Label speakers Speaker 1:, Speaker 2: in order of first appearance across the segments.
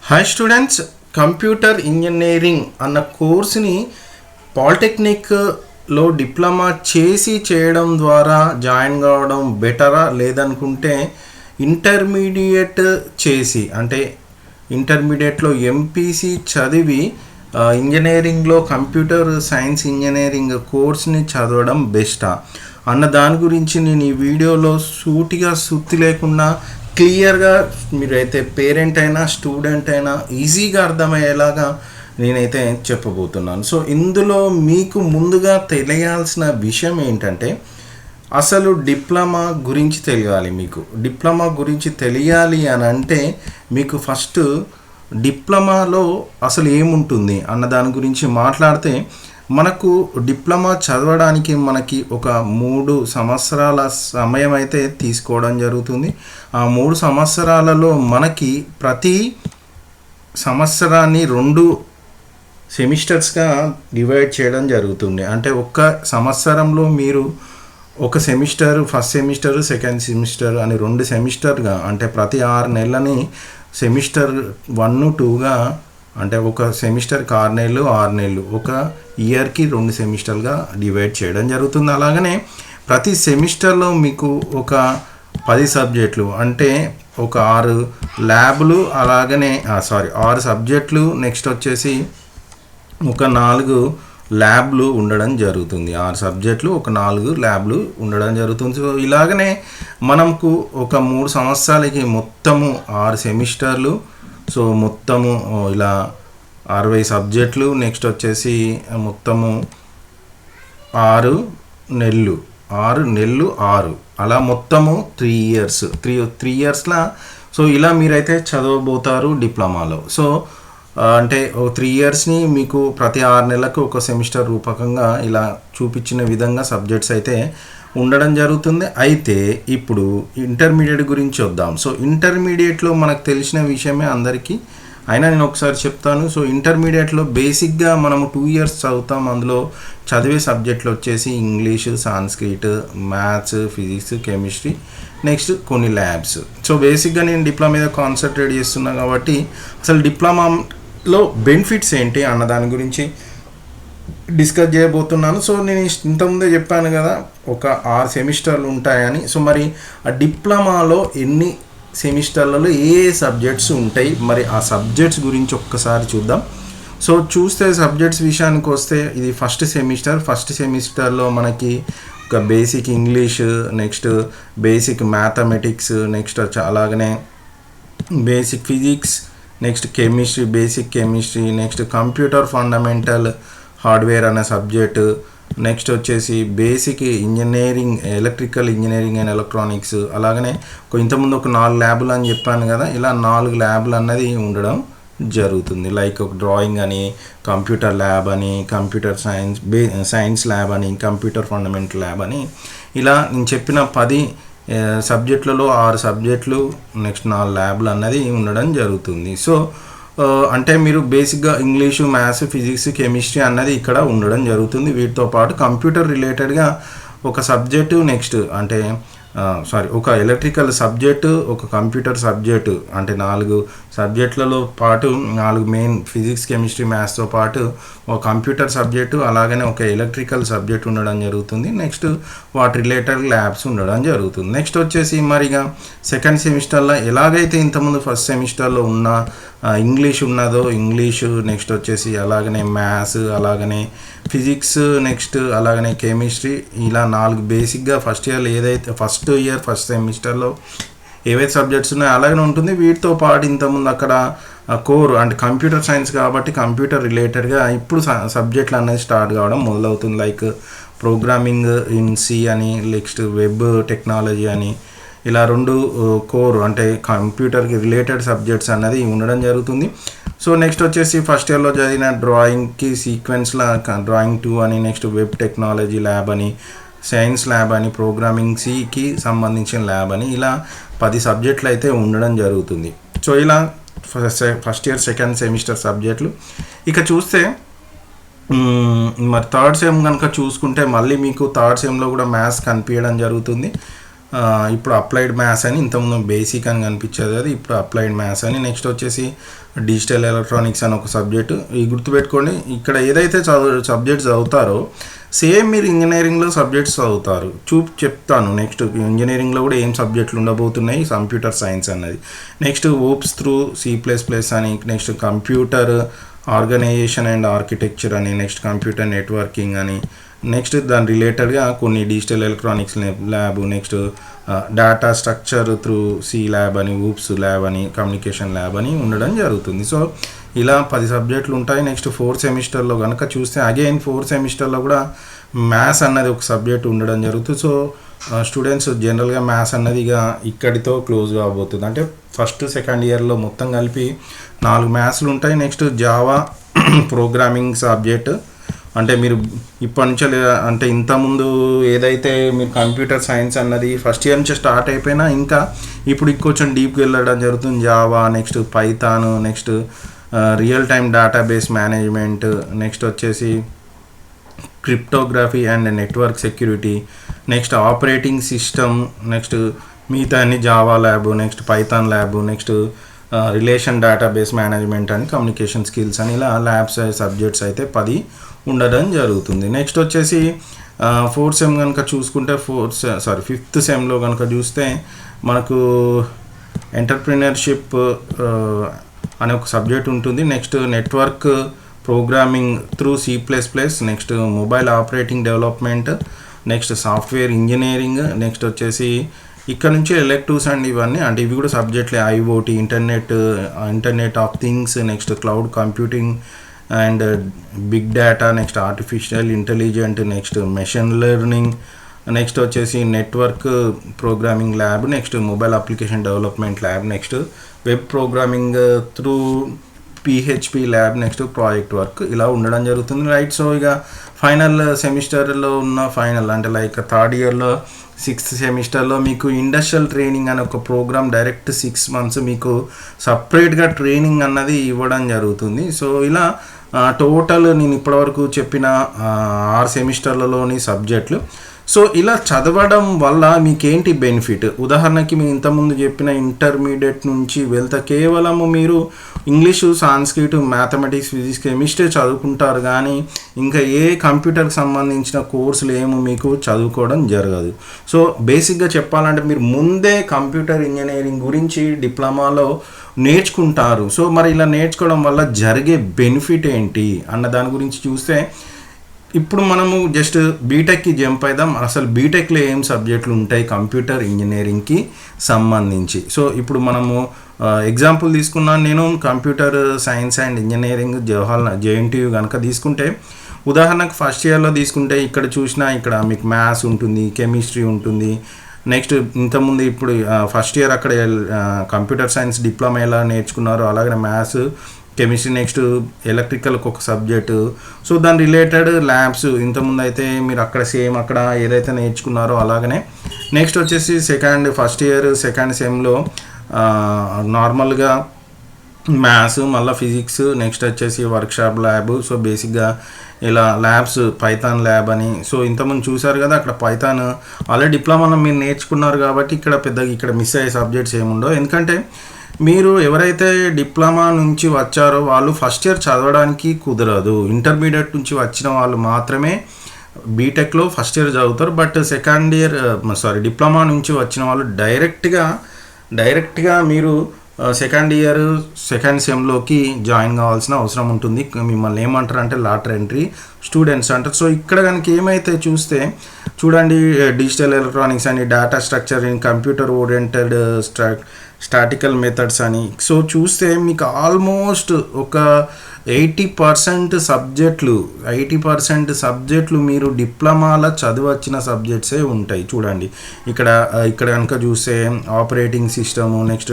Speaker 1: Hi students, computer engineering అన్న కోర్సుని పాలిటెక్నిక్లో diploma చేయడం ద్వారా జాయిన్ కావడం బెటరా, లేదనుకుంటే ఇంటర్మీడియట్ చేసి అంటే ఇంటర్మీడియట్లో ఎంపీసీ చదివి ఇంజనీరింగ్లో కంప్యూటర్ సైన్స్ ఇంజనీరింగ్ కోర్స్ని చదవడం బెస్టా అన్న దాని గురించి నేను ఈ వీడియోలో సూటిగా సుత్తి లేకుండా క్లియర్గా మీరైతే పేరెంట్ అయినా స్టూడెంట్ అయినా ఈజీగా అర్థమయ్యేలాగా నేనైతే చెప్పబోతున్నాను. సో ఇందులో మీకు ముందుగా తెలియాల్సిన విషయం ఏంటంటే, అసలు డిప్లొమా గురించి తెలియాలి. మీకు డిప్లొమా గురించి తెలియాలి అని అంటే మీకు ఫస్ట్ డిప్లొమాలో అసలు ఏముంటుంది అన్న దాని గురించి మాట్లాడితే, మనకు డిప్లొమా చదవడానికి మనకి ఒక 3 సంవత్సరాల సమయం అయితే తీసుకోవడం జరుగుతుంది. ఆ 3 సంవత్సరాలలో మనకి ప్రతి సంవత్సరాన్ని 2 సెమిస్టర్స్గా డివైడ్ చేయడం జరుగుతుంది. అంటే ఒక్క సంవత్సరంలో మీరు ఒక semester, first semester, second semester అని 2 సెమిస్టర్గా, అంటే ప్రతి 6 నెలలని సెమిస్టర్ 1, 2గా, అంటే ఒక సెమిస్టర్కి 6 నెలలు, 6 నెలలు, ఒక ఇయర్కి 2 సెమిస్టర్గా డివైడ్ చేయడం జరుగుతుంది. అలాగనే ప్రతి సెమిస్టర్లో మీకు ఒక 10 సబ్జెక్టులు, అంటే ఒక 6 ల్యాబ్లు, అలాగనే 6 సబ్జెక్టులు, నెక్స్ట్ వచ్చేసి ఒక 4 ల్యాబ్లు ఉండడం జరుగుతుంది. 6 సబ్జెక్టులు, ఒక 4 ల్యాబ్లు ఉండడం జరుగుతుంది. సో ఇలాగనే మనకు ఒక 3 సంవత్సరాలకి మొత్తము 6 సెమిస్టర్లు, సో మొత్తము ఇలా 60 సబ్జెక్టులు, నెక్స్ట్ వచ్చేసి మొత్తము 6 నెలలు, 6 అలా మొత్తము 3 ఇయర్స్, 3 ఇయర్స్లా. సో ఇలా మీరైతే చదవబోతారు డిప్లొమాలో. సో అంటే 3 ఇయర్స్ని మీకు ప్రతి 6 నెలలకు ఒక సెమిస్టర్ రూపకంగా ఇలా చూపించిన విధంగా సబ్జెక్ట్స్ అయితే ఉండడం జరుగుతుంది. అయితే ఇప్పుడు ఇంటర్మీడియట్ గురించి వద్దాం. సో ఇంటర్మీడియట్లో మనకు తెలిసిన విషయమే అందరికీ, అయినా నేను ఒకసారి చెప్తాను. సో ఇంటర్మీడియట్లో బేసిక్గా మనము 2 ఇయర్స్ చదువుతాం. అందులో చదివే సబ్జెక్టులు వచ్చేసి English, Sanskrit, maths, physics, chemistry, next కొన్ని ల్యాబ్స్. సో బేసిక్గా నేను డిప్లొమా మీద కాన్సన్ట్రేట్ చేస్తున్నాను కాబట్టి అసలు డిప్లొమాలో బెనిఫిట్స్ ఏంటి అన్న దాని గురించి డిస్కస్ చేయబోతున్నాను. సో నేను ఇంతకుముందే చెప్పాను కదా, ఒక 6 సెమిస్టర్లు ఉంటాయని. సో మరి ఆ డిప్లొమాలో ఎన్ని సెమిస్టర్లలో ఏ సబ్జెక్ట్స్ ఉంటాయి, మరి ఆ సబ్జెక్ట్స్ గురించి ఒక్కసారి చూద్దాం. సో చూస్తే సబ్జెక్ట్స్ విషయానికి వస్తే, ఇది ఫస్ట్ సెమిస్టర్లో మనకి ఒక basic English, next basic mathematics, next అలాగనే basic physics, next chemistry, basic chemistry, next computer fundamental hardware అనే సబ్జెక్టు, నెక్స్ట్ వచ్చేసి basic engineering, electrical engineering and electronics, అలాగనే ఇంతకుముందు ఒక 4 ల్యాబులు అని చెప్పాను కదా, ఇలా 4 ల్యాబులు అన్నది ఉండడం జరుగుతుంది. లైక్ ఒక డ్రాయింగ్ అని, కంప్యూటర్ ల్యాబ్ అని, కంప్యూటర్ సైన్స్ ల్యాబ్ అని, కంప్యూటర్ ఫండమెంటల్ ల్యాబ్ అని, ఇలా నేను చెప్పిన 10 సబ్జెక్టులలో 6 సబ్జెక్టులు, నెక్స్ట్ 4 ల్యాబ్లు అన్నది ఉండడం జరుగుతుంది. సో అంటే మీరు బేసిక్గా ఇంగ్లీషు, మ్యాథ్స్, ఫిజిక్స్, కెమిస్ట్రీ అన్నది ఇక్కడ ఉండడం జరుగుతుంది. వీటితో పాటు కంప్యూటర్ రిలేటెడ్గా ఒక సబ్జెక్టు, నెక్స్ట్ అంటే ఒక ఎలక్ట్రికల్ సబ్జెక్టు, ఒక కంప్యూటర్ సబ్జెక్టు, అంటే 4 సబ్జెక్టులలో పాటు 4 మెయిన్ ఫిజిక్స్, కెమిస్ట్రీ, మ్యాథ్స్తో పాటు ఒక కంప్యూటర్ సబ్జెక్టు, అలాగనే ఒక ఎలక్ట్రికల్ సబ్జెక్ట్ ఉండడం జరుగుతుంది. నెక్స్ట్ వాటి రిలేటెడ్ ల్యాబ్స్ ఉండడం జరుగుతుంది. నెక్స్ట్ వచ్చేసి మరిగా సెకండ్ సెమిస్టర్లో ఎలాగైతే ఇంతకుముందు ఫస్ట్ సెమిస్టర్లో ఉన్న ఇంగ్లీష్ ఉన్నదో ఇంగ్లీషు, నెక్స్ట్ వచ్చేసి అలాగనే మ్యాథ్స్, అలాగనే ఫిజిక్స్, నెక్స్ట్ అలాగనే కెమిస్ట్రీ, ఇలా 4 బేసిక్గా ఫస్ట్ సెమిస్టర్లో ఏవైతే సబ్జెక్ట్స్ ఉన్నాయో అలాగనే ఉంటుంది. వీటితో పాటు ఇంతకుముందు అక్కడ కోర్ అంటే కంప్యూటర్ సైన్స్ కాబట్టి కంప్యూటర్ రిలేటెడ్గా ఇప్పుడు సబ్జెక్టులు అనేది స్టార్ట్ కావడం మొదలవుతుంది. లైక్ ప్రోగ్రామింగ్ ఇన్ సి అని, నెక్స్ట్ వెబ్ టెక్నాలజీ అని, ఇలా 2 కోర్ అంటే కంప్యూటర్కి రిలేటెడ్ సబ్జెక్ట్స్ అన్నది ఉండడం జరుగుతుంది. సో నెక్స్ట్ వచ్చేసి ఫస్ట్ ఇయర్లో చదివిన డ్రాయింగ్కి సీక్వెన్స్లో డ్రాయింగ్ 2 అని, నెక్స్ట్ వెబ్ టెక్నాలజీ ల్యాబ్ అని, సైన్స్ ల్యాబ్ అని, ప్రోగ్రామింగ్ సికి సంబంధించిన ల్యాబ్ అని, ఇలా 10 సబ్జెక్టులు అయితే ఉండడం జరుగుతుంది. సో ఇలా ఫస్ట్ ఇయర్ సెకండ్ సెమిస్టర్ సబ్జెక్టులు. ఇక చూస్తే మరి థర్డ్ సెమ్ కనుక చూసుకుంటే మళ్ళీ మీకు థర్డ్ సెమ్లో కూడా మ్యాథ్స్ కనిపించడం జరుగుతుంది. ఇప్పుడు అప్లైడ్ మ్యాథ్స్ అని, ఇంతకుముందు బేసిక్ అని కనిపించేది కదా, ఇప్పుడు అప్లైడ్ మ్యాథ్స్ అని. నెక్స్ట్ వచ్చేసి డిజిటల్ ఎలక్ట్రానిక్స్ అని ఒక సబ్జెక్టు. ఈ గుర్తుపెట్టుకోండి, ఇక్కడ ఏదైతే సబ్జెక్ట్స్ చదువుతారో సేమ్ మీరు ఇంజనీరింగ్లో సబ్జెక్ట్స్ చదువుతారు. చెప్తాను నెక్స్ట్ ఇంజనీరింగ్లో కూడా ఏం సబ్జెక్టులు ఉండబోతున్నాయి, కంప్యూటర్ సైన్స్ అన్నది. నెక్స్ట్ ఓప్స్ త్రూ C++ అని, next computer organisation and architecture అని, నెక్స్ట్ కంప్యూటర్ నెట్వర్కింగ్ అని, నెక్స్ట్ దాని రిలేటెడ్గా కొన్ని digital electronics lab, next data structure through C lab అని, ఊప్స్ ల్యాబ్ అని, కమ్యూనికేషన్ ల్యాబ్ అని ఉండడం జరుగుతుంది. సో ఇలా 10 సబ్జెక్టులు ఉంటాయి. నెక్స్ట్ 4th సెమిస్టర్లో కనుక చూస్తే అగైన్ 4th సెమిస్టర్లో కూడా మ్యాథ్స్ అన్నది ఒక సబ్జెక్ట్ ఉండడం జరుగుతుంది. సో స్టూడెంట్స్ జనరల్గా మ్యాథ్స్ అన్నది ఇక ఇక్కడితో క్లోజ్ కాబోతుంది. అంటే ఫస్ట్ సెకండ్ ఇయర్లో మొత్తం కలిపి 4 మ్యాథ్స్లు ఉంటాయి. నెక్స్ట్ జావా ప్రోగ్రామింగ్ సబ్జెక్ట్, అంటే మీరు ఇప్పటి నుంచి అంటే ఇంతకుముందు ఏదైతే మీరు కంప్యూటర్ సైన్స్ అన్నది ఫస్ట్ ఇయర్ నుంచి స్టార్ట్ అయిపోయినా ఇంకా ఇప్పుడు కొంచెం డీప్గా వెళ్ళడం జరుగుతుంది. Java, next Python, next real time database management, next వచ్చేసి cryptography and network security, next operating system, next మిగతా అన్ని Java lab, next Python lab, next relation database management అని, కమ్యూనికేషన్ స్కిల్స్ అని, ఇలా ల్యాబ్స్ సబ్జెక్ట్స్ అయితే 10 ఉండడం జరుగుతుంది. నెక్స్ట్ వచ్చేసి 4th సెమ్ కనుక చూసుకుంటే 5th సెమ్లో కనుక చూస్తే మనకు ఎంటర్ప్రినర్షిప్ అనే ఒక సబ్జెక్ట్ ఉంటుంది. Next network programming through C++, next mobile operating development, next software engineering, next వచ్చేసి ఇక్కడ నుంచి ఎలెక్టివ్స్ అండ్ ఇవన్నీ, అంటే ఇవి కూడా సబ్జెక్ట్లే. IoT, internet of things, next cloud computing and big data, next artificial intelligent, next machine learning, next వచ్చేసి network programming lab, next mobile application development lab, next web programming through PHP lab, next project work, ఇలా ఉండడం జరుగుతుంది. Right. So ఇక final సెమిస్టర్లో ఉన్న final అంటే like 3rd ఇయర్లో 6th సెమిస్టర్లో మీకు ఇండస్ట్రియల్ ట్రైనింగ్ అనే ఒక ప్రోగ్రామ్ డైరెక్ట్ 6 months మీకు సపరేట్గా ట్రైనింగ్ అన్నది ఇవ్వడం జరుగుతుంది. సో ఇలా టోటల్ నేను ఇప్పటివరకు చెప్పిన 6 సెమిస్టర్లలోని సబ్జెక్టులు. సో ఇలా చదవడం వల్ల మీకేంటి బెనిఫిట్? ఉదాహరణకి మీరు ఇంతకుముందు చెప్పిన ఇంటర్మీడియట్ నుంచి వెళ్తే కేవలము మీరు English, Sanskrit, mathematics, physics, chemistry చదువుకుంటారు, కానీ ఇంకా ఏ కంప్యూటర్కి సంబంధించిన కోర్సులు ఏమో మీకు చదువుకోవడం జరగదు. సో బేసిక్గా చెప్పాలంటే మీరు ముందే కంప్యూటర్ ఇంజనీరింగ్ గురించి డిప్లొమాలో నేర్చుకుంటారు. సో మరి ఇలా నేర్చుకోవడం వల్ల జరిగే బెనిఫిట్ ఏంటి అన్న దాని గురించి చూస్తే, ఇప్పుడు మనము జస్ట్ బీటెక్కి జంప్ అయిదాం. అసలు బీటెక్లో ఏం సబ్జెక్టులు ఉంటాయి కంప్యూటర్ ఇంజనీరింగ్కి సంబంధించి. సో ఇప్పుడు మనము ఎగ్జాంపుల్ తీసుకున్నాను నేను, computer science and engineering JNTU కనుక తీసుకుంటే, ఉదాహరణకు ఫస్ట్ ఇయర్లో తీసుకుంటే ఇక్కడ చూసినా ఇక్కడ మీకు మ్యాథ్స్ ఉంటుంది, కెమిస్ట్రీ ఉంటుంది. నెక్స్ట్ ఇంతకుముందు ఇప్పుడు ఫస్ట్ ఇయర్ అక్కడ కంప్యూటర్ సైన్స్ డిప్లొమా ఎలా నేర్చుకున్నారో అలాగే మ్యాథ్స్, కెమిస్ట్రీ, నెక్స్ట్ ఎలక్ట్రికల్కి ఒక సబ్జెక్టు. సో దాని రిలేటెడ్ ల్యాబ్స్ ఇంతకుముందు అయితే మీరు అక్కడ సేమ్ అక్కడ ఏదైతే నేర్చుకున్నారో అలాగనే. నెక్స్ట్ వచ్చేసి ఫస్ట్ ఇయర్ సెకండ్ సెమ్లో నార్మల్గా మ్యాథ్స్, మళ్ళీ ఫిజిక్స్, నెక్స్ట్ వచ్చేసి వర్క్షాప్ ల్యాబ్. సో బేసిక్గా ఇలా ల్యాబ్స్, పైథాన్ ల్యాబ్ అని. సో ఇంతకుముందు చూసారు కదా, అక్కడ పైథాన్ ఆల్రెడీ డిప్లొమాలో మీరు నేర్చుకున్నారు కాబట్టి ఇక్కడ మిస్ అయ్యే సబ్జెక్ట్స్ ఏముండవు. ఎందుకంటే మీరు ఎవరైతే డిప్లొమా నుంచి వచ్చారో వాళ్ళు ఫస్ట్ ఇయర్ చదవడానికి కుదరదు. ఇంటర్మీడియట్ నుంచి వచ్చిన వాళ్ళు మాత్రమే బీటెక్లో ఫస్ట్ ఇయర్ చదువుతారు. బట్ డిప్లొమా నుంచి వచ్చిన వాళ్ళు డైరెక్ట్గా మీరు సెకండ్ ఇయర్ సెకండ్ సెమ్లోకి జాయిన్ కావాల్సిన అవసరం ఉంటుంది. మిమ్మల్ని ఏమంటారు అంటే లాటర్ ఎంట్రీ స్టూడెంట్స్ అంటారు. సో ఇక్కడ కనుక ఏమైతే చూస్తే చూడండి, డిజిటల్ ఎలక్ట్రానిక్స్ అని, data structure in computer oriented statistical methods అని. సో చూస్తే మీకు ఆల్మోస్ట్ ఒక 80% సబ్జెక్టులు మీరు డిప్లొమాలో చదివచ్చిన సబ్జెక్ట్సే ఉంటాయి. చూడండి ఇక్కడ కనుక చూస్తే operating system, next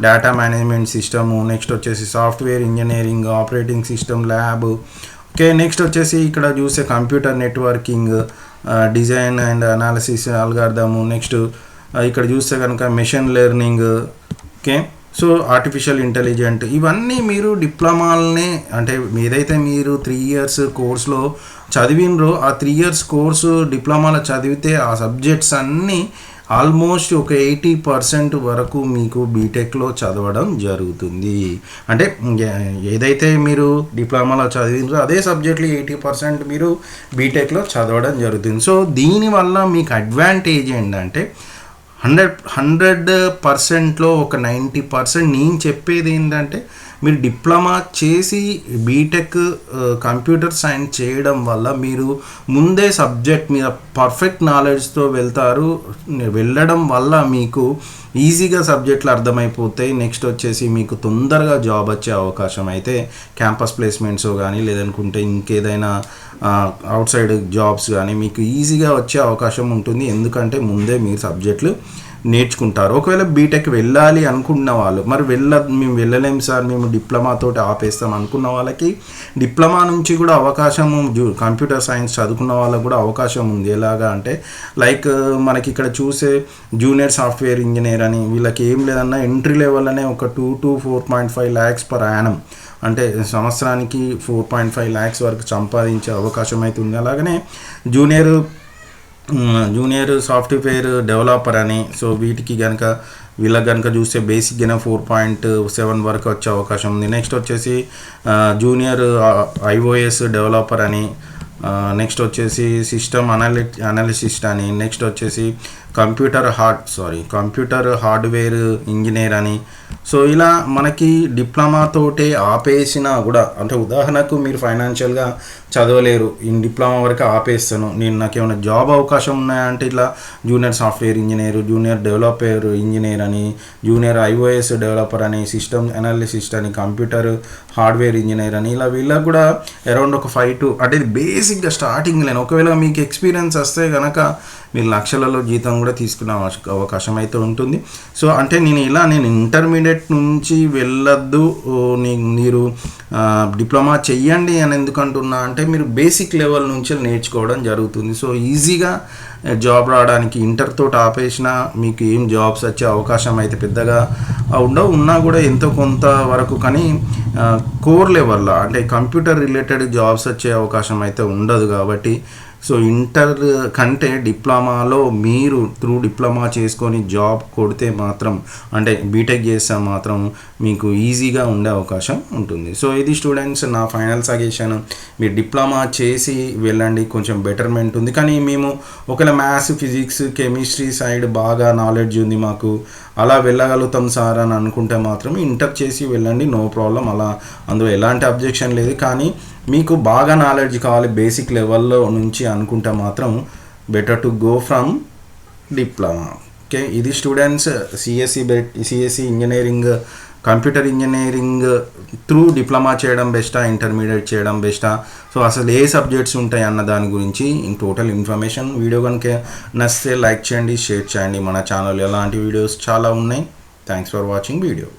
Speaker 1: data management system, next వచ్చేసి software engineering, operating system lab. Okay, next వచ్చేసి ఇక్కడ చూస్తే computer networking, design and analysis algorithm, next ఇక్కడ చూస్తే కనుక machine learning. Okay, so artificial intelligent, ఇవన్నీ మీరు డిప్లొమాలనే అంటే ఏదైతే మీరు 3 years కోర్సులో చదివినరో ఆ 3 years కోర్సు డిప్లొమాలో చదివితే ఆ సబ్జెక్ట్స్ అన్నీ ఆల్మోస్ట్ ఒక 80% వరకు మీకు బీటెక్లో చదవడం జరుగుతుంది. అంటే ఏదైతే మీరు డిప్లొమాలో చదివిందో అదే సబ్జెక్టులు 80% మీరు బీటెక్లో చదవడం జరుగుతుంది. సో దీనివల్ల మీకు అడ్వాంటేజ్ ఏంటంటే 100%లో ఒక 90% నేను చెప్పేది ఏంటంటే మీరు డిప్లొమా చేసి బీటెక్ కంప్యూటర్ సైన్స్ చేయడం వల్ల మీరు ముందే సబ్జెక్ట్ మీద పర్ఫెక్ట్ నాలెడ్జ్తో వెళ్ళడం వల్ల మీకు ఈజీగా సబ్జెక్టులు అర్థమైపోతాయి. నెక్స్ట్ వచ్చేసి మీకు తొందరగా జాబ్ వచ్చే అవకాశం అయితే క్యాంపస్ ప్లేస్మెంట్స్ కానీ లేదనుకుంటే ఇంకేదైనా అవుట్ సైడ్ జాబ్స్ కానీ మీకు ఈజీగా వచ్చే అవకాశం ఉంటుంది. ఎందుకంటే ముందే మీరు సబ్జెక్టులు నేర్చుకుంటారు. ఒకవేళ బీటెక్ వెళ్ళాలి అనుకున్న వాళ్ళు మరి మేము వెళ్ళలేము సార్, మేము డిప్లొమాతో ఆపేస్తాం అనుకున్న వాళ్ళకి డిప్లొమా నుంచి కూడా అవకాశం, కంప్యూటర్ సైన్స్ చదువుకున్న వాళ్ళకు కూడా అవకాశం ఉంది. ఎలాగా అంటే లైక్ మనకి ఇక్కడ చూసే జూనియర్ సాఫ్ట్వేర్ ఇంజనీర్ అని వీళ్ళకి ఏం లేదన్నా ఎంట్రీ లెవెల్ అనే ఒక 2 to 4.5 lakhs per annum, అంటే సంవత్సరానికి 4.5 lakhs వరకు సంపాదించే అవకాశం అయితే ఉంది. అలాగనే జూనియర్ సాఫ్ట్వేర్ డెవలపర్ అని, సో వీళ్ళకి కనుక చూస్తే బేసిక్గానే 4.7 వరకు వచ్చే అవకాశం ఉంది. నెక్స్ట్ వచ్చేసి జూనియర్ iOS డెవలపర్ అని, నెక్స్ట్ వచ్చేసి సిస్టమ్ అనలిసిస్ట్ అని, నెక్స్ట్ వచ్చేసి కంప్యూటర్ హార్డ్వేర్ ఇంజనీర్ అని. సో ఇలా మనకి డిప్లొమాతోటే ఆపేసినా కూడా, అంటే ఉదాహరణకు మీరు ఫైనాన్షియల్గా చదవలేరు, డిప్లొమా వరకు ఆపేస్తాను, నాకు ఏమైనా జాబ్ అవకాశం ఉన్నాయంటే ఇట్లా junior software engineer, junior developer engineer అని, జూనియర్ iOS డెవలపర్ అని, సిస్టమ్ అనలిసిస్ట్ అని, కంప్యూటర్ హార్డ్వేర్ ఇంజనీర్ అని, ఇలా వీళ్ళకి కూడా అరౌండ్ ఒక 5 to, అంటే ఇది బేసిక్గా స్టార్టింగ్ లేని. ఒకవేళ మీకు ఎక్స్పీరియన్స్ వస్తే కనుక మీరు లక్షలలో జీతం కూడా తీసుకునే అవకాశం అయితే ఉంటుంది. సో అంటే నేను ఇంటర్మీడియట్ నుంచి వెళ్ళొద్దు, మీరు డిప్లొమా చెయ్యండి అని ఎందుకంటున్నా అంటే మీరు బేసిక్ లెవెల్ నుంచి నేర్చుకోవడం జరుగుతుంది. సో ఈజీగా జాబ్ రావడానికి ఇంటర్తో ఆపేసినా మీకు ఏం జాబ్స్ వచ్చే అవకాశం అయితే పెద్దగా ఉన్నా కూడా ఎంతో కొంత వరకు, కానీ కోర్ లెవెల్లో అంటే కంప్యూటర్ రిలేటెడ్ జాబ్స్ వచ్చే అవకాశం అయితే ఉండదు. కాబట్టి సో ఇంటర్ కంటే డిప్లొమాలో మీరు త్రూ డిప్లొమా చేసుకొని జాబ్ కొడితే మాత్రం, అంటే బీటెక్ చేస్తే మాత్రం మీకు ఈజీగా ఉండే అవకాశం ఉంటుంది. సో ఇది స్టూడెంట్స్ నా ఫైనల్ సజెషన్, మీరు డిప్లొమా చేసి వెళ్ళండి, కొంచెం బెటర్మెంట్ ఉంది. కానీ మేము ఒకవేళ మ్యాథ్స్, ఫిజిక్స్, కెమిస్ట్రీ సైడ్ బాగా నాలెడ్జ్ ఉంది మాకు, అలా వెళ్ళగలుగుతాం సార్ అని అనుకుంటే మాత్రం ఇంటర్ చేసి వెళ్ళండి, నో ప్రాబ్లం. అందులో ఎలాంటి అబ్జెక్షన్ లేదు. కానీ మీకు బాగా నాలెడ్జ్ కావాలి బేసిక్ లెవెల్లో నుంచి అనుకుంటే మాత్రం better to go from diploma. Okay, ఇది students CSC engineering, computer engineering through diploma చేయడం బెస్టా, ఇంటర్మీడియట్ చేయడం బెస్టా, సో అసలు ఏ సబ్జెక్ట్స్ ఉంటాయి అన్న దాని గురించి టోటల్ ఇన్ఫర్మేషన్. వీడియో కనుక నచ్చితే లైక్ చేయండి, షేర్ చేయండి. మన ఛానల్ ఎలాంటి వీడియోస్ చాలా ఉన్నాయి. Thanks for watching video.